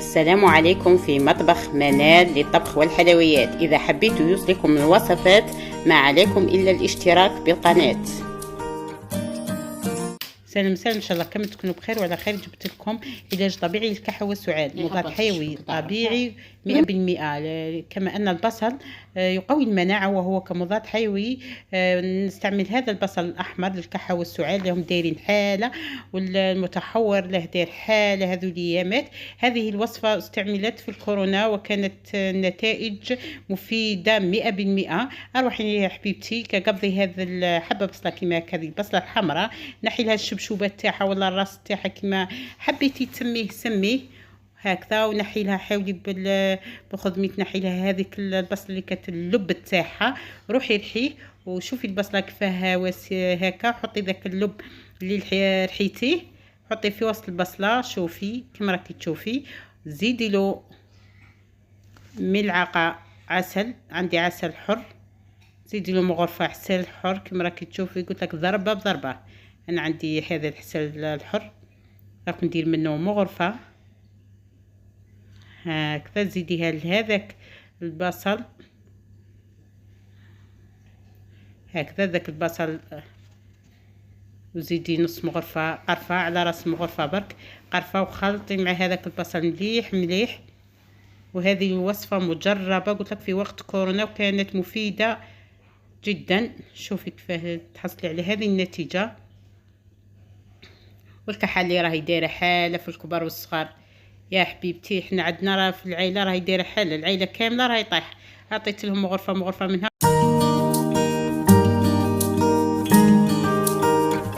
السلام عليكم في مطبخ منال للطبخ والحلويات. إذا حبيتوا يوصلكم الوصفات ما عليكم إلا الاشتراك بالقناة. سلام ان شاء الله كم تكونوا بخير وعلى خير. جبت لكم علاج طبيعي للكحه والسعال، مضاد حيوي طبيعي 100%. كما ان البصل يقوي المناعه وهو كمضاد حيوي. نستعمل هذا البصل الاحمر للكحه والسعال، لهم دايرين حاله والمتحور له داير حاله هذو الايامات. هذه الوصفه استعملت في الكورونا وكانت نتائج مفيده 100%. اروحي يا حبيبتي كقبضي هذا الحبه بصله كيما هذه البصله الحمراء، نحي لها الشبشوبه تاعها ولا الراس تاعها كيما حبيتي تسميه سميه هكذا، ونحي لها حاولي بالخدميت نحي لها هذيك البصله اللي كانت اللب تاعها. روحي رحيه وشوفي البصله كيفاه هكا، حطي ذاك اللب اللي رحيتيه حطي في وسط البصله، شوفي كيما راكي تشوفي. زيدي له ملعقه عسل، عندي عسل حر، زيدي له مغرفه عسل حر كيما راكي تشوفي. قلت لك ضربه بضربه، انا عندي هذا العسل الحر راح ندير منه مغرفه هكذا. زيديها لهذاك البصل هكذا، ذاك البصل وزيدي نص مغرفه قرفه على راس مغرفه برك قرفه، وخلطي مع هذاك البصل مليح مليح. وهذه الوصفه مجربه قلت لك في وقت كورونا وكانت مفيده جدا. شوفي كيفاه تحصلي على هذه النتيجه. والكحه اللي راهي دايره حاله في الكبار والصغار يا حبيبتي، احنا عندنا راه في العائله راهي دايره حاله، العائله كامله راهي طايحه. عطيت لهم مغرفه منها.